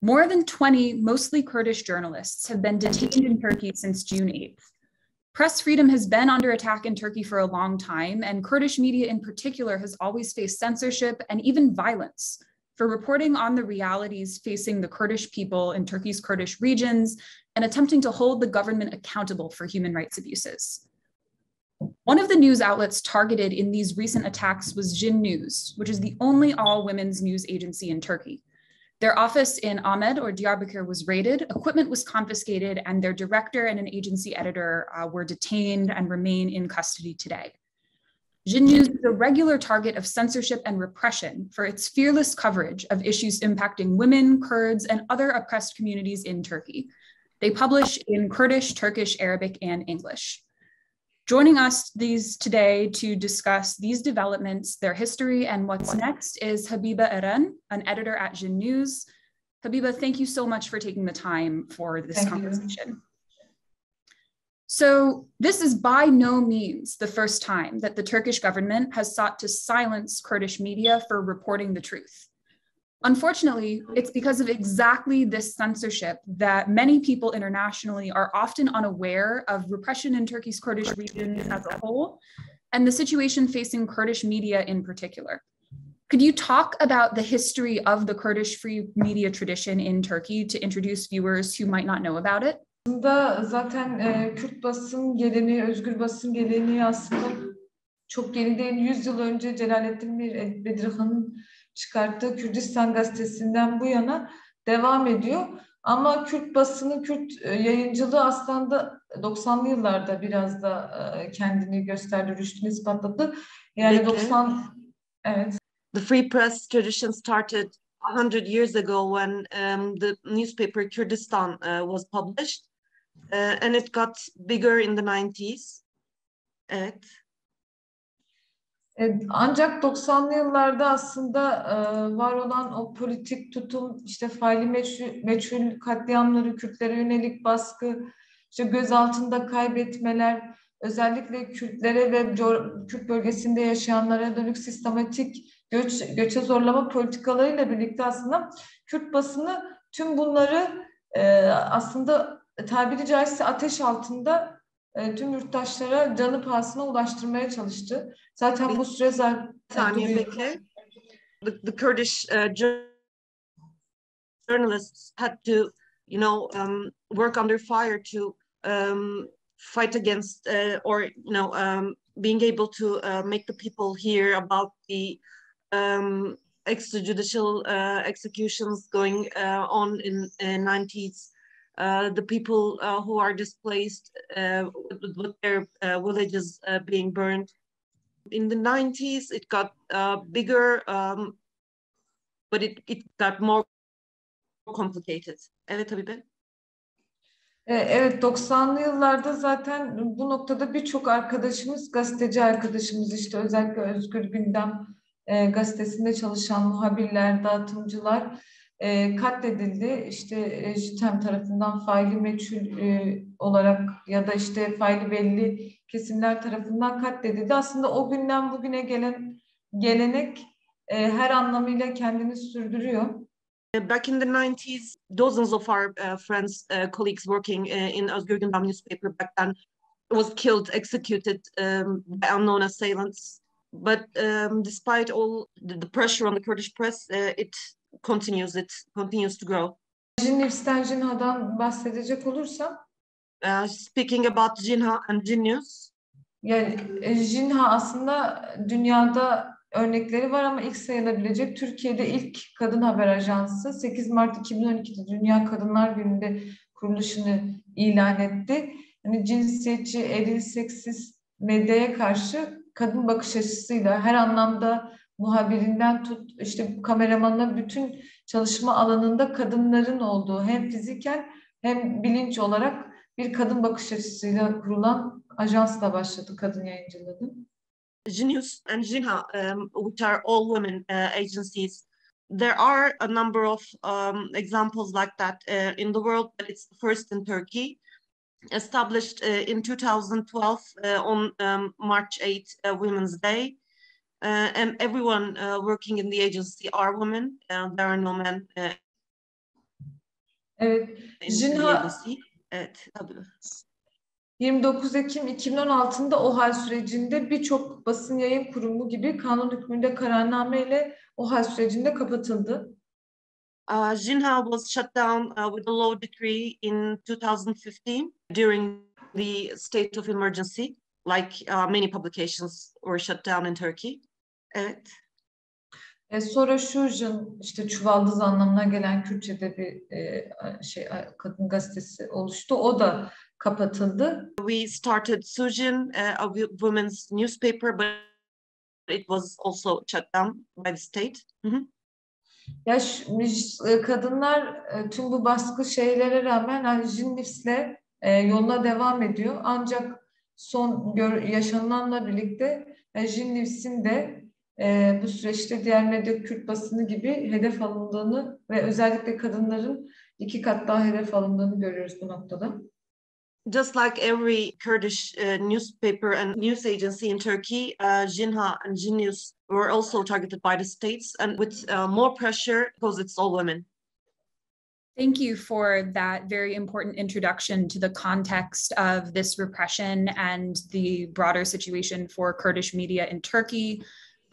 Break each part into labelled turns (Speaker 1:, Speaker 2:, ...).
Speaker 1: More than 20 mostly Kurdish journalists have been detained in Turkey since June 8th. Press freedom has been under attack in Turkey for a long time, and Kurdish media in particular has always faced censorship and even violence for reporting on the realities facing the Kurdish people in Turkey's Kurdish regions and attempting to hold the government accountable for human rights abuses. One of the news outlets targeted in these recent attacks was JINNEWS, which is the only all-women's news agency in Turkey. Their office in Amed or Diyarbakir was raided, equipment was confiscated, and their director and an agency editor were detained and remain in custody today. JINNEWS is a regular target of censorship and repression for its fearless coverage of issues impacting women, Kurds, and other oppressed communities in Turkey. They publish in Kurdish, Turkish, Arabic, and English. Joining us today to discuss these developments, their history, and what's next is Habibe Eren, an editor at JINNEWS. Habibe, thank you so much for taking the time for this conversation. So this is by no means the first time that the Turkish government has sought to silence Kurdish media for reporting the truth. Unfortunately, it's because of exactly this censorship that many people internationally are often unaware of repression in Turkey's Kurdish region as a whole, and the situation facing Kurdish media in particular. Could you talk about the history of the Kurdish free media tradition in Turkey to introduce viewers who might not know about it?
Speaker 2: Zaten Kürt basın geleneği, özgür basın geleneği aslında çok yeni değil. 100 yıl önce Celalettin Bedirhan'ın çıkarttığı Kürdistan gazetesinden bu yana devam ediyor. Ama Kürt basını, Kürt yayıncılığı aslında 90'lı yıllarda biraz da kendini gösterdi, rüştünü ispatladı. Yani 90, evet.
Speaker 3: The free press tradition started 100 years ago when the newspaper Kurdistan was published, and it got bigger in the 90s. Evet.
Speaker 2: Ancak 90'lı yıllarda aslında var olan o politik tutum, işte faili meçhul katliamları, Kürtlere yönelik baskı, işte gözaltında kaybetmeler, özellikle Kürtlere ve Kürt bölgesinde yaşayanlara dönük sistematik göçe zorlama politikalarıyla birlikte aslında Kürt basını tüm bunları aslında tabiri caizse ateş altında tüm yurttaşlara canı pahasına ulaştırmaya çalıştı. Zaten bu süre
Speaker 3: The Kurdish journalists had to, work under fire to fight against being able to make the people hear about the extrajudicial executions going on in 90s. The people who are displaced with their villages being burned. In the 90s, it got bigger, but it got more complicated. Evet Habibe.
Speaker 2: Evet, 90'lı yıllarda zaten bu noktada birçok arkadaşımız, gazeteci arkadaşımız, işte özellikle Özgür Gündem gazetesinde çalışan muhabirler, dağıtımcılar katledildi. İşte JITEM tarafından faili meçhul olarak ya da işte faili belli kesimler tarafından katledildi. Aslında o günden bugüne gelen gelenek her anlamıyla kendini sürdürüyor.
Speaker 3: Back in the 90s, dozens of our friends, colleagues working in Özgür Gündem newspaper back then was killed, executed by unknown assailants. But despite all the pressure on the Kurdish press, it continues to grow.
Speaker 2: JINNEWS'ten, JINNHA'dan bahsedecek olursam,
Speaker 3: speaking about JINNHA and JINNEWS.
Speaker 2: Yani JINNHA aslında dünyada örnekleri var ama ilk sayılabilecek Türkiye'de ilk kadın haber ajansı 8 Mart 2012'de Dünya Kadınlar Günü'nde kuruluşunu ilan etti. Yani cinsiyetçi, eril, seksist medyaya karşı kadın bakış açısıyla her anlamda muhabirinden tut, işte kameramanına bütün çalışma alanında kadınların olduğu hem fiziken hem bilinç olarak bir kadın bakış açısıyla kurulan ajansla başladı kadın yayıncılığı.
Speaker 3: JINNEWS and JINNHA, which are all women agencies, there are a number of examples like that in the world, but it's the first in Turkey. Established in 2012 on March 8, Women's Day. And everyone working in the agency are women. There are no men
Speaker 2: Evet. Jinha
Speaker 3: Evet, tabii.
Speaker 2: 29 Ekim 2016'da OHAL sürecinde birçok basın yayın kurumu gibi kanun hükmünde kararnameyle OHAL sürecinde kapatıldı.
Speaker 3: Jinha was shut down with a law decree in 2015 during the state of emergency, like many publications were shut down in Turkey. Evet.
Speaker 2: Sonra Şujin, işte çuvaldız anlamına gelen Kürtçe'de bir kadın gazetesi oluştu. O da kapatıldı.
Speaker 3: We started Sujin, a women's newspaper, but it was also shut down by the state.
Speaker 2: Ya kadınlar tüm bu baskı şeylere rağmen yani JINNEWS'le yoluna devam ediyor. Ancak son yaşananla birlikte JINNEWS'in de bu süreçte diğer medya Kürt basını gibi hedef alındığını ve özellikle kadınların 2 kat daha hedef alındığını görüyoruz bu noktada.
Speaker 3: Just like every Kurdish newspaper and news agency in Turkey, Jinha and JINNEWS were also targeted by the states and with more pressure because it's all women.
Speaker 1: Thank you for that very important introduction to the context of this repression and the broader situation for Kurdish media in Turkey,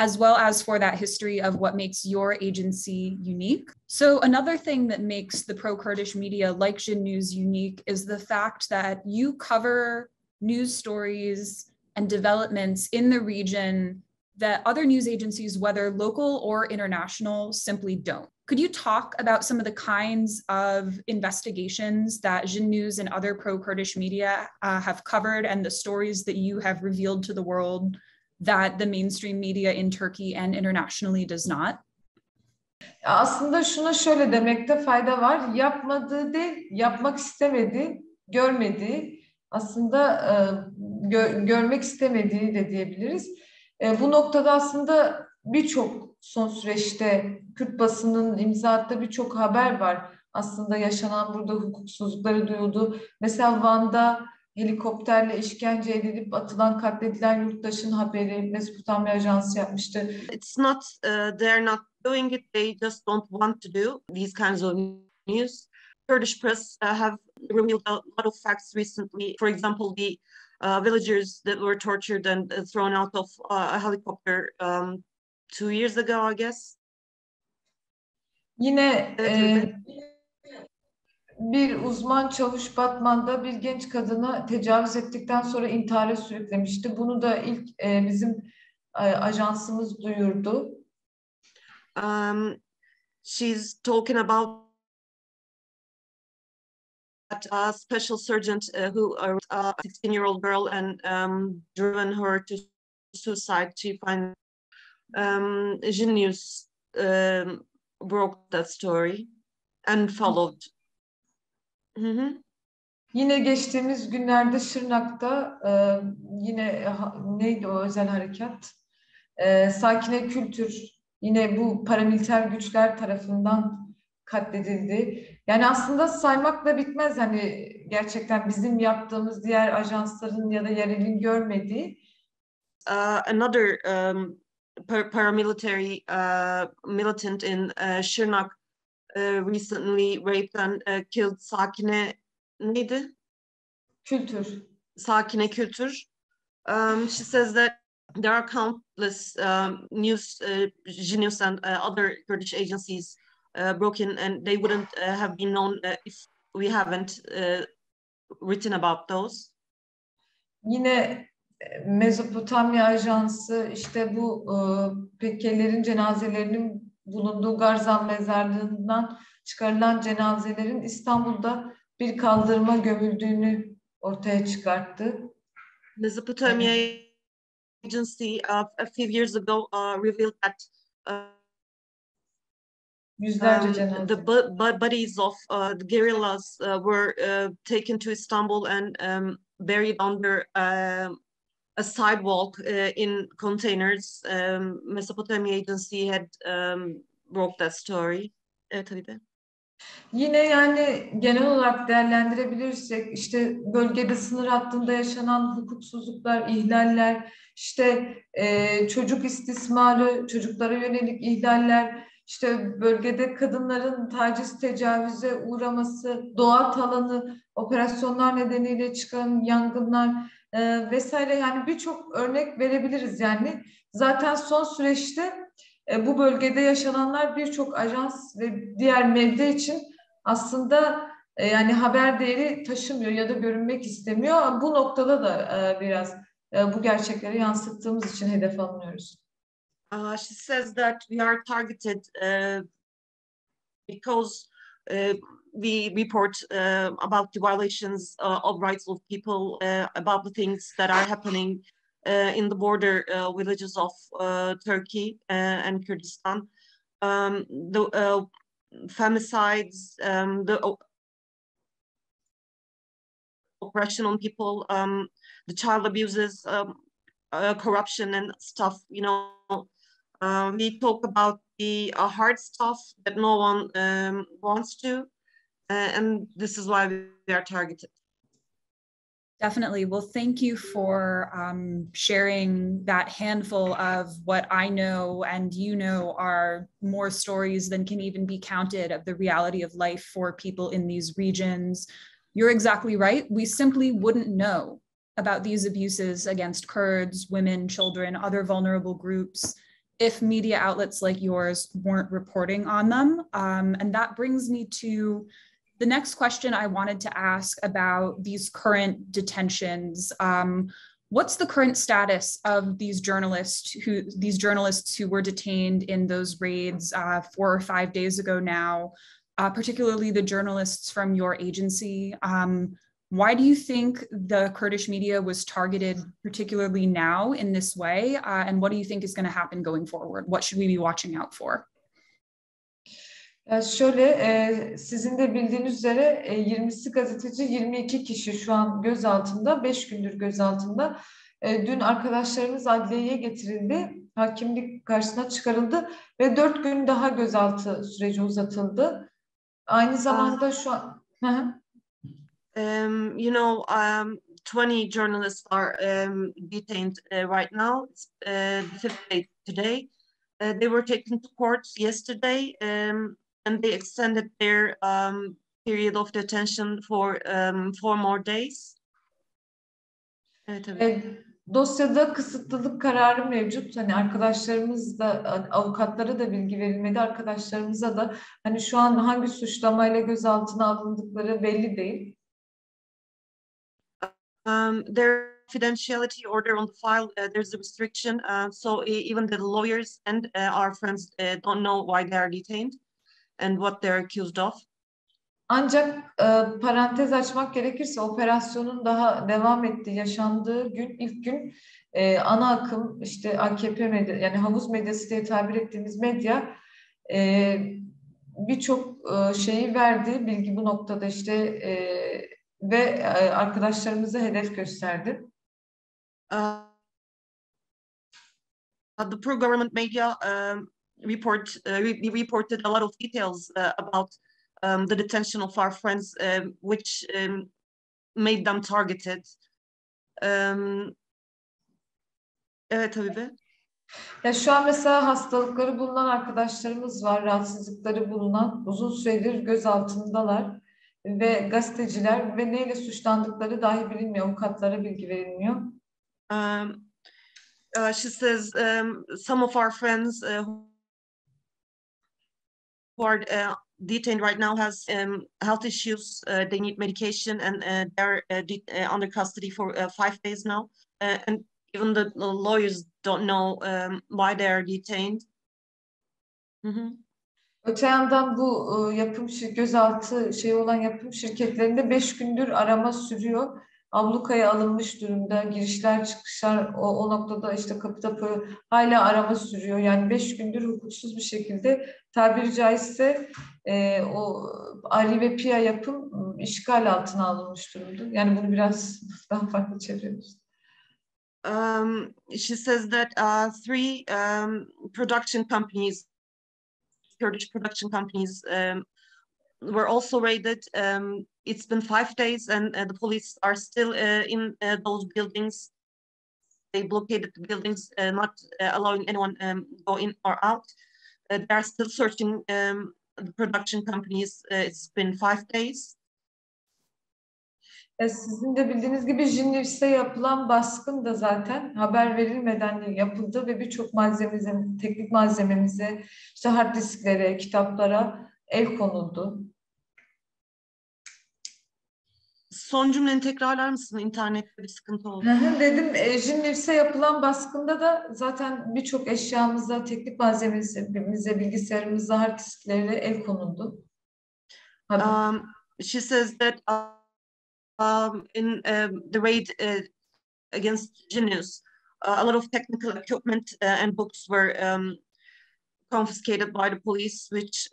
Speaker 1: as well as for that history of what makes your agency unique. So another thing that makes the pro-Kurdish media like JINNEWS unique is the fact that you cover news stories and developments in the region that other news agencies, whether local or international, simply don't. Could you talk about some of the kinds of investigations that JINNEWS and other pro-Kurdish media have covered and the stories that you have revealed to the world that the mainstream media in Turkey and internationally does not?
Speaker 2: Aslında şuna şöyle demekte fayda var. Yapmadığı değil, yapmak istemediği, görmediği, aslında görmek istemediği de diyebiliriz. Bu noktada aslında birçok son süreçte Kürt basının imza attığı birçok haber var. Aslında yaşanan burada hukuksuzlukları duyuldu. Mesela Van'da helikopterle işkence edilip atılan katledilen yurttaşın haberi Mezopotamya Ajansı yapmıştı.
Speaker 3: It's not, they're not doing it, they just don't want to do these kinds of news. Kurdish press have revealed a lot of facts recently. For example, the villagers that were tortured and thrown out of a helicopter 2 years ago, I guess.
Speaker 2: Yine bir uzman çavuş Batman'da bir genç kadına tecavüz ettikten sonra intihara sürüklemişti. Bunu da ilk bizim ajansımız duyurdu.
Speaker 3: She's talking about a special sergeant who a 16-year-old girl and driven her to suicide. She finds JINNEWS broke that story and followed.
Speaker 2: Yine geçtiğimiz günlerde Şırnak'ta yine neydi o özel harekat? Sakine Kültür yine bu paramiliter güçler tarafından katledildi. Yani aslında saymakla bitmez hani gerçekten bizim yaptığımız diğer ajansların ya da yerelin görmediği.
Speaker 3: Another paramilitary militant in Şırnak recently raped and killed Sakine neydi?
Speaker 2: Kültür.
Speaker 3: Sakine Kültür. She says that there are countless news, JINNEWS and other Kurdish agencies broken, and they wouldn't have been known if we haven't written about those.
Speaker 2: Yine Mezopotamya Ajansı işte bu Pekkelilerin cenazelerinin bulunduğu Garzan mezarlığından çıkarılan cenazelerin İstanbul'da bir kaldırıma gömüldüğünü ortaya çıkarttı.
Speaker 3: Mezopotamya Agency a few years ago revealed that
Speaker 2: yüzlerce cenaze.
Speaker 3: The bodies of the guerrillas were taken to Istanbul and buried under a sidewalk in containers. Mezopotamya Agency had broke that story. Evet Habibe.
Speaker 2: Yine yani genel olarak değerlendirebilirsek işte bölgede sınır hattında yaşanan hukuksuzluklar, ihlaller, işte çocuk istismarı, çocuklara yönelik ihlaller, işte bölgede kadınların taciz, tecavüze uğraması, doğa talanı, operasyonlar nedeniyle çıkan yangınlar vesaire, yani birçok örnek verebiliriz yani. Zaten son süreçte bu bölgede yaşananlar birçok ajans ve diğer medya için aslında yani haber değeri taşımıyor ya da görünmek istemiyor. Bu noktada da biraz bu gerçekleri yansıttığımız için hedef alınıyoruz.
Speaker 3: She says that we are targeted because we report about the violations of rights of people, about the things that are happening in the border villages of Turkey and Kurdistan. The femicides, the oppression on people, the child abuses, corruption and stuff, you know. We talk about the hard stuff that no one wants to, and this is why we are targeted.
Speaker 1: Definitely. Well, thank you for sharing that handful of what I know and you know are more stories than can even be counted of the reality of life for people in these regions. You're exactly right. We simply wouldn't know about these abuses against Kurds, women, children, other vulnerable groups if media outlets like yours weren't reporting on them. And that brings me to the next question I wanted to ask about these current detentions. What's the current status of these journalists who were detained in those raids 4 or 5 days ago now, particularly the journalists from your agency? Why do you think the Kurdish media was targeted particularly now in this way? And what do you think is going to happen going forward? What should we be watching out for?
Speaker 2: Şöyle, sizin de bildiğiniz üzere 20'si gazeteci, 22 kişi şu an gözaltında, 5 gündür gözaltında. Dün arkadaşlarımız adliyeye getirildi, hakimlik karşısına çıkarıldı ve 4 gün daha gözaltı süreci uzatıldı. Aynı zamanda şu an...
Speaker 3: You know, 20 journalists are detained right now. It's the 5th day today. They were taken to court yesterday, and they extended their period of detention for 4 more days.
Speaker 2: Dosyada kısıtlılık kararı mevcut. Hani arkadaşlarımız da, avukatlara da bilgi verilmedi. Arkadaşlarımıza da hani şu an hangi suçlamayla gözaltına alındıkları belli değil.
Speaker 3: Their confidentiality order on the file, there's a restriction, so even the lawyers and our friends don't know why they are detained and what they're accused of.
Speaker 2: Ancak parantez açmak gerekirse operasyonun daha devam ettiği, yaşandığı gün, ilk gün ana akım işte AKP medya, yani havuz medyası diye tabir ettiğimiz medya birçok şeyi verdi, bilgi bu noktada işte ve arkadaşlarımıza hedef gösterdi.
Speaker 3: The pro-government media reported a lot of details about the detention of our friends, which made them targeted. Evet Habibe.
Speaker 2: Ya şu an mesela hastalıkları bulunan arkadaşlarımız var, rahatsızlıkları bulunan, uzun süredir gözaltındalar ve gazeteciler ve neyle suçlandıkları dahi bilinmiyor, avukatlara bilgi verilmiyor.
Speaker 3: She says some of our friends who are detained right now has health issues. They need medication, and they're under custody for 5 days now. And even the lawyers don't know why they are detained.
Speaker 2: Öte yandan bu gözaltı olan yapım şirketlerinde 5 gündür arama sürüyor. Ablukaya alınmış durumda. Girişler çıkışlar o noktada işte kapı hala arama sürüyor. Yani 5 gündür hukuksuz bir şekilde tabiri caizse o Ali ve Pia yapım işgal altına alınmış durumda. Yani bunu biraz daha farklı çeviriyoruz.
Speaker 3: She says that 3 production companies, Kurdish production companies, were also raided. It's been 5 days, and the police are still in those buildings. They blockaded the buildings, not allowing anyone go in or out. they are still searching the production companies. It's been 5 days.
Speaker 2: Sizin de bildiğiniz gibi JINNEWS'e yapılan baskın da zaten haber verilmeden yapıldı ve birçok malzememize, teknik malzememize, işte hard disklere, kitaplara el konuldu.
Speaker 3: Son cümleni tekrarlar mısın? İnternette bir sıkıntı oldu.
Speaker 2: Dedim JINNEWS'e yapılan baskında da zaten birçok eşyamıza, teknik malzememize, bilgisayarımıza, hard disklere el konuldu.
Speaker 3: She says that in the raid against JINNEWS, a lot of technical equipment and books were confiscated by the police, which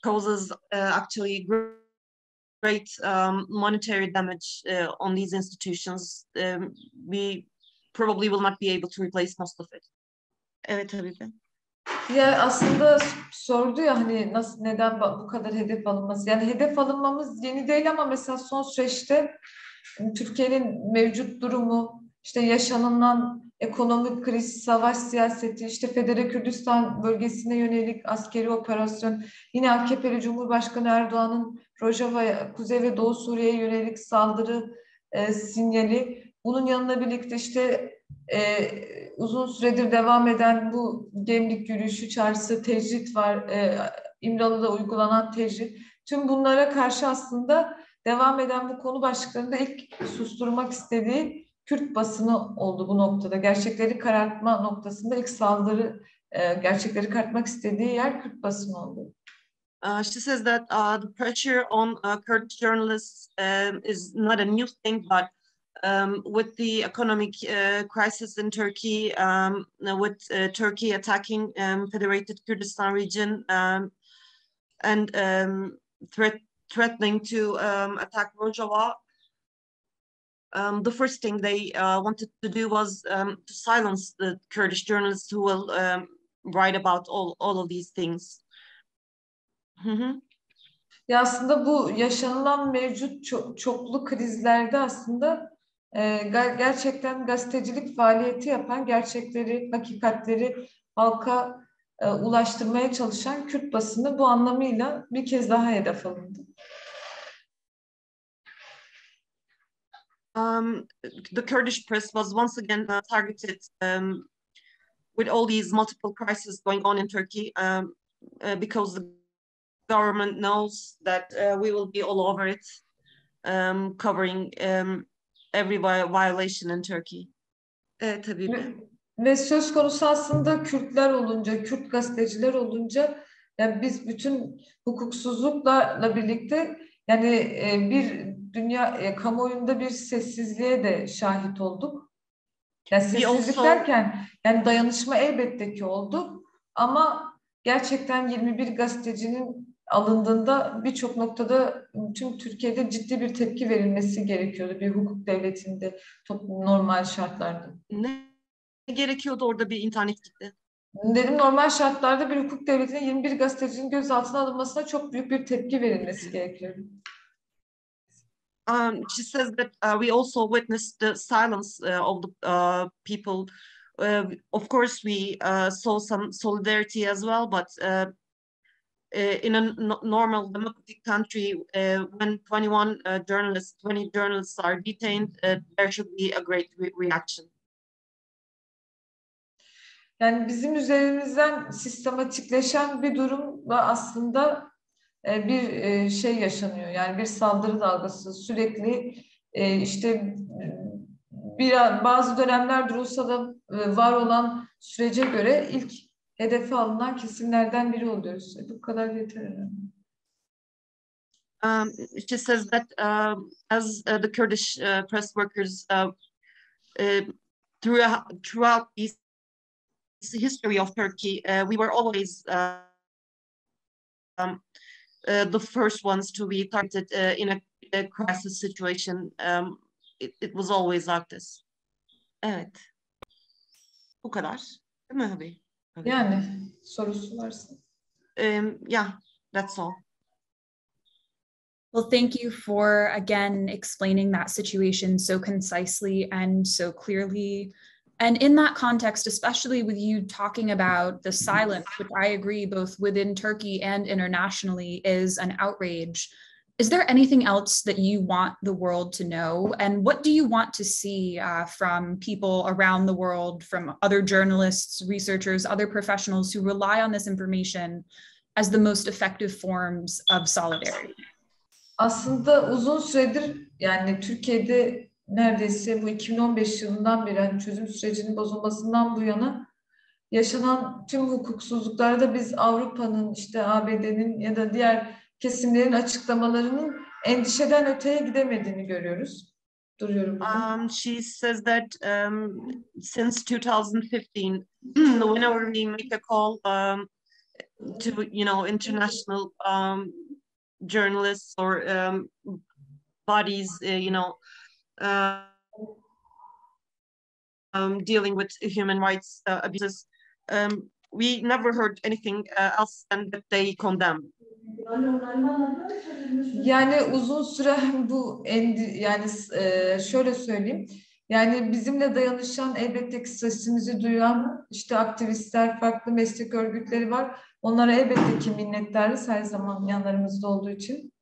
Speaker 3: causes actually great monetary damage on these institutions. We probably will not be able to replace most of it. Evet Habibe.
Speaker 2: Ya aslında sordu ya hani nasıl, neden bu kadar hedef alınması? Yani hedef alınmamız yeni değil ama mesela son süreçte Türkiye'nin mevcut durumu, işte yaşanılan ekonomik kriz, savaş siyaseti, işte Federe Kürdistan bölgesine yönelik askeri operasyon, yine AKP'li Cumhurbaşkanı Erdoğan'ın Rojava, Kuzey ve Doğu Suriye'ye yönelik saldırı sinyali, bunun yanına birlikte işte uzun süredir devam eden bu Gemlik yürüyüşü çağrısı, tecrit var, İmralı'da uygulanan tecrit. Tüm bunlara karşı aslında devam eden bu konu başlıklarında ilk susturmak istediği Kürt basını oldu bu noktada. Gerçekleri karartma noktasında ilk saldırı, gerçekleri karartmak istediği yer Kürt basını oldu.
Speaker 3: She says that the pressure on Kurdish journalists is not a new thing, but with the economic crisis in Turkey, with Turkey attacking Federated Kurdistan region and threatening to attack Rojava, the first thing they wanted to do was to silence the Kurdish journalists who will write about all of these things.
Speaker 2: Ya aslında bu yaşanılan mevcut çoklu krizlerde aslında gerçekten gazetecilik faaliyeti yapan, gerçekleri, hakikatleri halka ulaştırmaya çalışan Kürt basını bu anlamıyla bir kez daha hedef alındı.
Speaker 3: The Kurdish press was once again targeted with all these multiple crises going on in Turkey because the government knows that we will be all over it, covering every violation in Turkey. Tabii.
Speaker 2: Ve söz konusu aslında Kürtler olunca, Kürt gazeteciler olunca, yani biz bütün hukuksuzlukla birlikte yani bir dünya kamuoyunda bir sessizliğe de şahit olduk. Yani sessizlik derken yani dayanışma elbette ki oldu ama gerçekten 21 gazetecinin alındığında birçok noktada tüm Türkiye'de ciddi bir tepki verilmesi gerekiyordu bir hukuk devletinde normal şartlarda.
Speaker 3: Ne gerekiyordu orada bir internet gitti?
Speaker 2: Dedim normal şartlarda bir hukuk devletine 21 gazetecinin gözaltına alınmasına çok büyük bir tepki verilmesi gerekiyordu.
Speaker 3: She says that we also witnessed the silence of the people. Of course, we saw some solidarity as well, but in a normal democratic country, when 20 journalists are detained, there should be a great reaction.
Speaker 2: Yani bizim üzerimizden sistematikleşen bir durumla aslında bir şey yaşanıyor. Yani bir saldırı dalgası sürekli işte bazı dönemler durulsa da var olan sürece göre ilk hedefe alınan kesimlerden biri oluyoruz. Bu kadar yeter.
Speaker 3: She says that as the Kurdish press workers throughout this history of Turkey, we were always the first ones to be targeted in a crisis situation. It was always like this. Evet. Bu kadar. Değil mi Habibe?
Speaker 2: Yani sorusu varsa.
Speaker 3: Yeah, that's all.
Speaker 1: Well, thank you for, again, explaining that situation so concisely and so clearly. And in that context, especially with you talking about the silence, which I agree both within Turkey and internationally is an outrage, is there anything else that you want the world to know? And what do you want to see from people around the world, from other journalists, researchers, other professionals who rely on this information as the most effective forms of solidarity?
Speaker 2: Aslında uzun süredir yani Türkiye'de neredeyse bu 2015 yılından beri yani çözüm sürecinin bozulmasından bu yana yaşanan tüm hukuksuzluklarda biz Avrupa'nın, işte ABD'nin ya da diğer kesimlerin açıklamalarının endişeden öteye gidemediğini görüyoruz. Duruyorum burada.
Speaker 3: She says that since 2015, whenever we make a call to, international journalists or bodies, dealing with human rights abuses, we never heard anything else than that they condemn.
Speaker 2: Yani uzun süre bu yani şöyle söyleyeyim. Yani bizimle dayanışan, elbette ki sesimizi duyan işte aktivistler, farklı meslek örgütleri var. Onlara elbette ki minnettarız her zaman yanlarımızda olduğu için.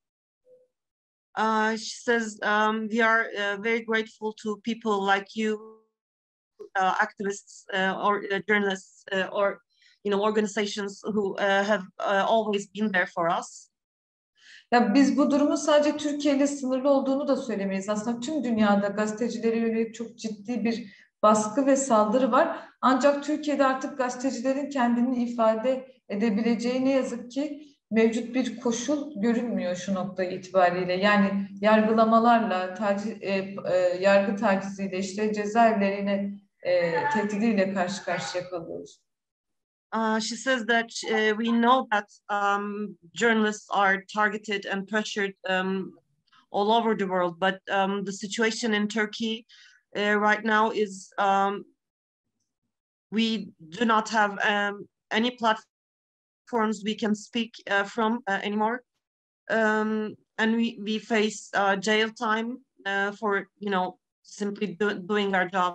Speaker 3: She says we are very grateful to people like you, activists or journalists or organizations who have always been there for us.
Speaker 2: Ya biz bu durumun sadece Türkiye ile sınırlı olduğunu da söylemeyiz. Aslında tüm dünyada gazetecilere yönelik çok ciddi bir baskı ve saldırı var. Ancak Türkiye'de artık gazetecilerin kendini ifade edebileceği ne yazık ki mevcut bir koşul görünmüyor şu nokta itibariyle. Yani yargılamalarla, yargı taciziyle, işte cezaevlerine tehdidiyle karşı karşıya kalıyoruz.
Speaker 3: She says that we know that journalists are targeted and pressured all over the world, but the situation in Turkey right now is we do not have any platforms we can speak from anymore, and we face jail time for simply doing our job.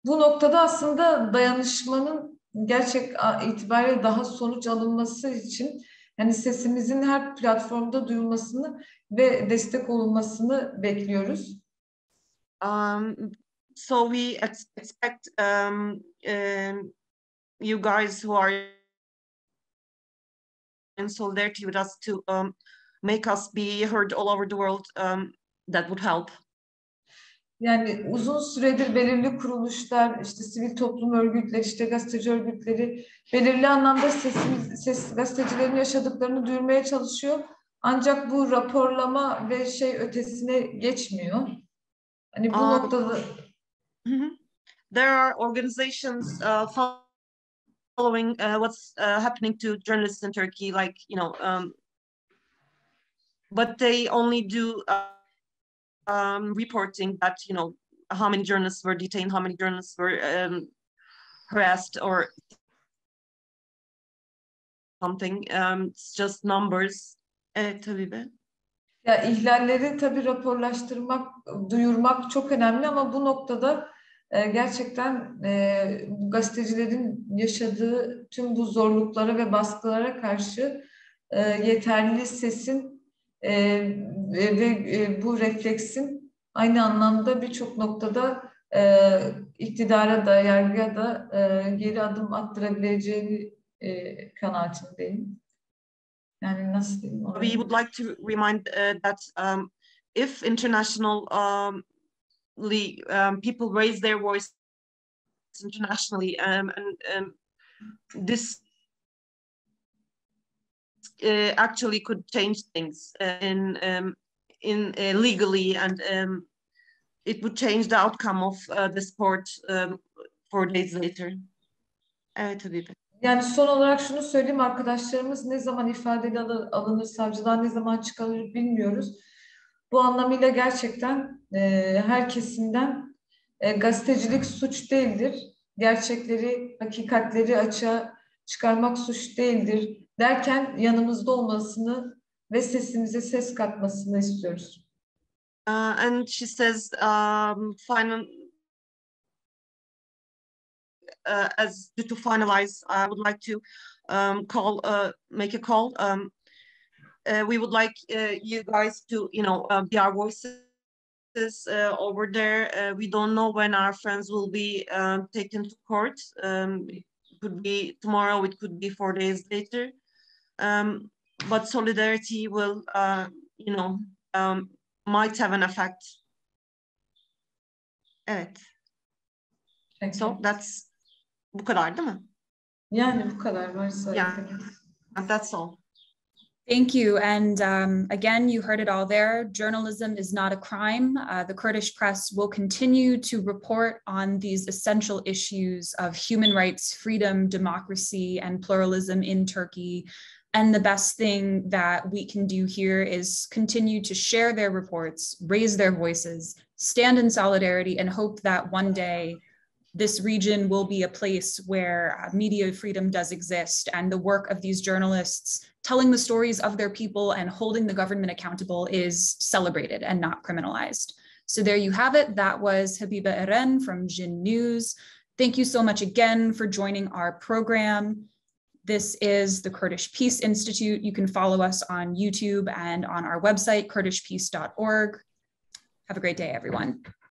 Speaker 2: Bu noktada aslında dayanışmanın gerçek itibariyle daha sonuç alınması için yani sesimizin her platformda duyulmasını ve destek olunmasını bekliyoruz.
Speaker 3: So we expect you guys who are in solidarity with us to make us be heard all over the world. That would help.
Speaker 2: Yani uzun süredir belirli kuruluşlar, işte sivil toplum örgütleri, işte gazeteci örgütleri belirli anlamda gazetecilerin yaşadıklarını duyurmaya çalışıyor. Ancak bu raporlama ve ötesine geçmiyor. Hani bu noktada
Speaker 3: there are organizations following what's happening to journalists in Turkey, like but they only do reporting that how many journalists were detained, how many journalists were harassed or something. It's just numbers. Evet, Habibe.
Speaker 2: Ya ihlalleri tabii raporlaştırmak, duyurmak çok önemli ama bu noktada gerçekten gazetecilerin yaşadığı tüm bu zorluklara ve baskılara karşı yeterli sesin ve bu refleksin aynı anlamda birçok noktada iktidara da, yargıya da geri adım attırabileceğini kanaatindeyim. Yani nasıl diyeyim?
Speaker 3: We would like to remind that if international people raise their voice internationally, and this actually could change things in legally, and it would change the outcome of the sport 4 days later. Evet, Habibe.
Speaker 2: Yani son olarak şunu söyleyeyim, arkadaşlarımız ne zaman ifadeli alınır, savcıdan ne zaman çıkarılır bilmiyoruz. Bu anlamıyla gerçekten her kesimden gazetecilik suç değildir. Gerçekleri, hakikatleri açığa çıkarmak suç değildir derken yanımızda olmasını ve sesimize ses katmasını istiyoruz.
Speaker 3: And she says, as to finalize, I would like to make a call. We would like you guys to, be our voices over there. We don't know when our friends will be taken to court. It could be tomorrow, it could be 4 days later. But solidarity will, might have an effect. Evet.
Speaker 2: Okay.
Speaker 3: So that's bu kadar değil mi?
Speaker 2: Yani bu kadar varsa.
Speaker 3: Yeah, that's all.
Speaker 1: Thank you. And again, you heard it all there. Journalism is not a crime. The Kurdish press will continue to report on these essential issues of human rights, freedom, democracy, and pluralism in Turkey. And the best thing that we can do here is continue to share their reports, raise their voices, stand in solidarity, and hope that one day this region will be a place where media freedom does exist, and the work of these journalists telling the stories of their people and holding the government accountable is celebrated and not criminalized. So there you have it. That was Habibe Eren from JINNEWS. Thank you so much again for joining our program. This is the Kurdish Peace Institute. You can follow us on YouTube and on our website, kurdishpeace.org. Have a great day, everyone.